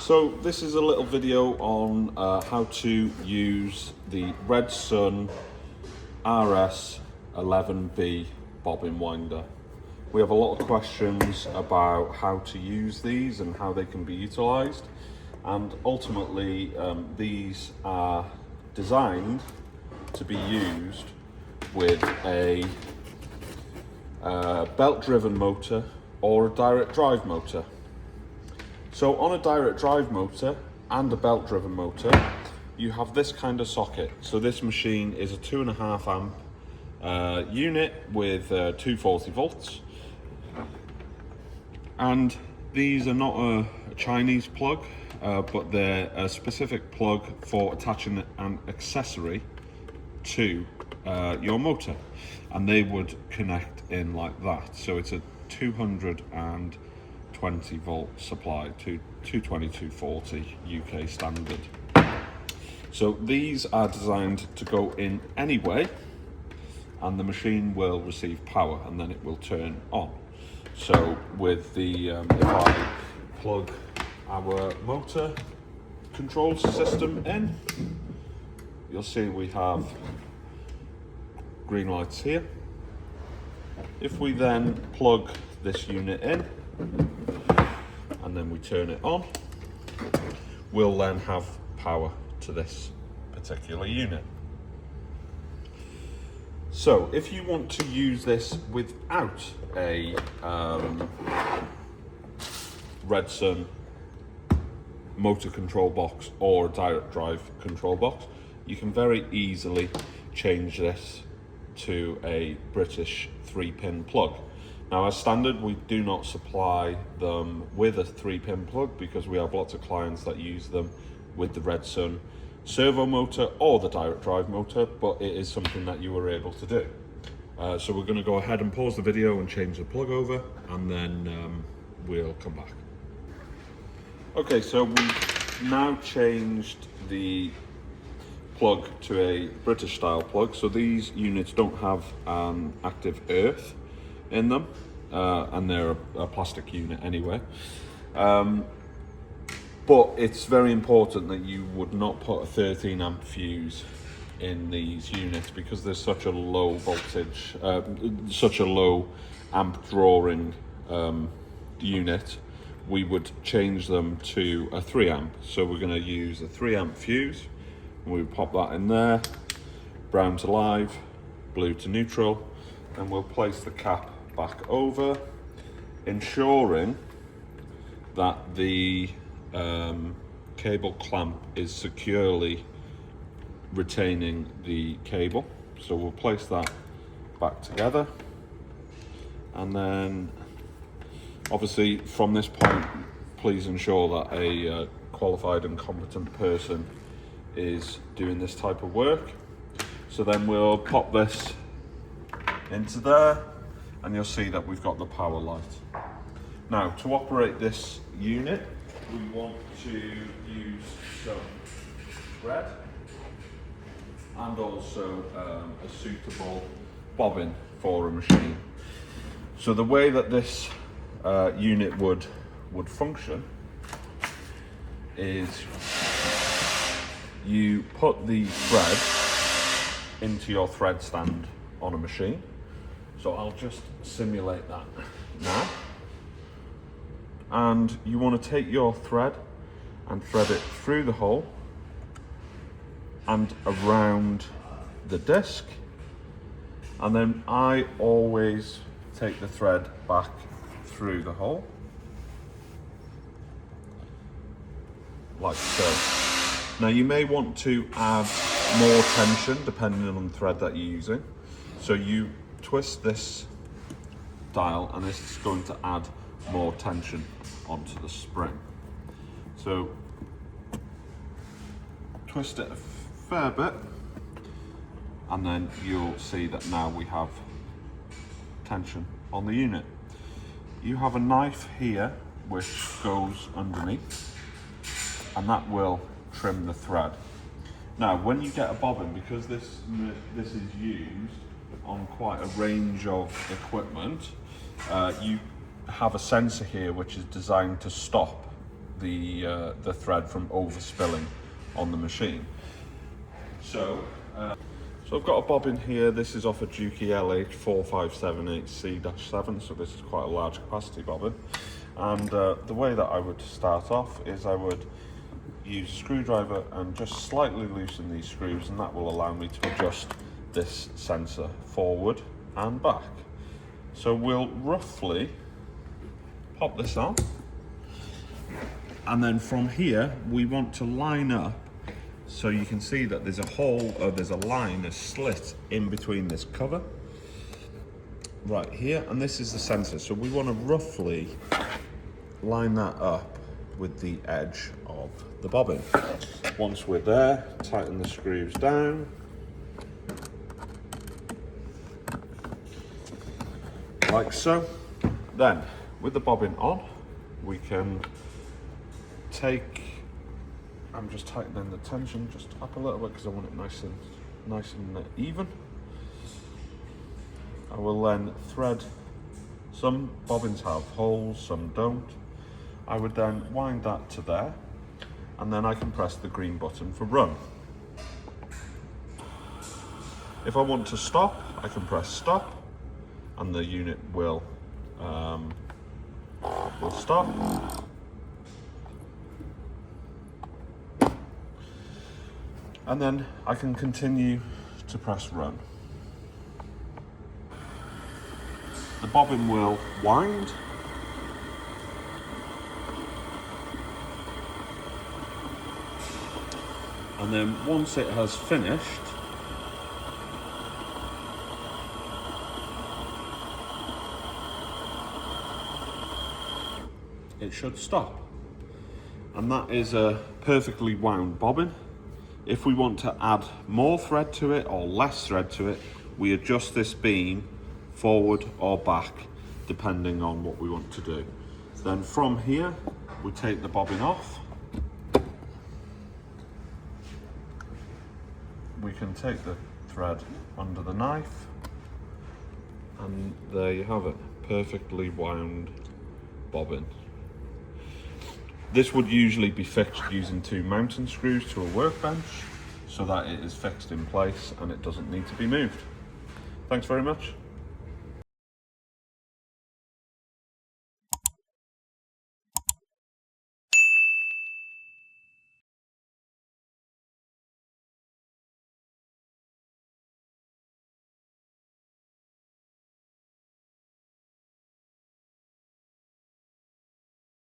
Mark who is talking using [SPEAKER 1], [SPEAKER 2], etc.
[SPEAKER 1] So this is a little video on how to use the Redsun RS-11 bobbin winder. We have a lot of questions about how to use these and how they can be utilized, and ultimately these are designed to be used with a belt driven motor or a direct drive motor. So on a direct drive motor and a belt driven motor, you have this kind of socket. So this machine is a 2.5 amp unit with 240 volts. And these are not a Chinese plug, but they're a specific plug for attaching an accessory to your motor. And they would connect in like that. So it's a 220 volt supply to 220, 240 UK standard. So these are designed to go in anyway, and the machine will receive power and then it will turn on. So with the, if I plug our motor control system in, you'll see we have green lights here. If we then plug this unit in and then we turn it on, we'll then have power to this particular unit. So if you want to use this without a Redsun motor control box or a direct drive control box, you can very easily change this to a British 3-pin plug. Now, as standard, we do not supply them with a 3-pin plug because we have lots of clients that use them with the Redsun servo motor or the direct drive motor, but it is something that you were able to do. So we're going to go ahead and pause the video and change the plug over, and then we'll come back. Okay, so we've now changed the plug to a British style plug. So these units don't have an active earth in them, and they're a plastic unit anyway. But it's very important that you would not put a 13 amp fuse in these units because there's such a low voltage, such a low amp drawing unit. We would change them to a 3 amp. So we're going to use a 3 amp fuse. We pop that in there, brown to live, blue to neutral, and we'll place the cap back over, ensuring that the cable clamp is securely retaining the cable. So we'll place that back together, and then obviously from this point, please ensure that a qualified and competent person is doing this type of work. So then we'll pop this into there, and you'll see that we've got the power light. Now, to operate this unit, we want to use some thread and also a suitable bobbin for a machine. So the way that this unit would function is you put the thread into your thread stand on a machine. So I'll just simulate that now. And you want to take your thread and thread it through the hole and around the disc. And then I always take the thread back through the hole, like so. Now you may want to add more tension depending on the thread that you're using. So you twist this dial and this is going to add more tension onto the spring. So twist it a fair bit, and then you'll see that now we have tension on the unit. You have a knife here which goes underneath, and that will trim the thread. Now when you get a bobbin, because this is used on quite a range of equipment, you have a sensor here which is designed to stop the thread from overspilling on the machine. So I've got a bobbin here. This is off a Juki LH4578C-7, so this is quite a large capacity bobbin. And the way that I would start off is I would use a screwdriver and just slightly loosen these screws, and that will allow me to adjust this sensor forward and back. So we'll roughly pop this on, and then from here we want to line up, so you can see that there's a hole, or there's a line, a slit in between this cover right here, and this is the sensor. So we want to roughly line that up with the edge of the bobbin. Once we're there, tighten the screws down. Like so. Then, with the bobbin on, we can take, I'm just tightening the tension just up a little bit because I want it nice and even. I will then thread, some bobbins have holes, some don't. I would then wind that to there, and then I can press the green button for run. If I want to stop, I can press stop, and the unit will stop. And then I can continue to press run. The bobbin will wind. And then once it has finished, it should stop. And that is a perfectly wound bobbin. If we want to add more thread to it or less thread to it, we adjust this beam forward or back, depending on what we want to do. Then from here, we take the bobbin off. We can take the thread under the knife, and there you have it, perfectly wound bobbin. This would usually be fixed using 2 mounting screws to a workbench, so that it is fixed in place and it doesn't need to be moved. Thanks very much.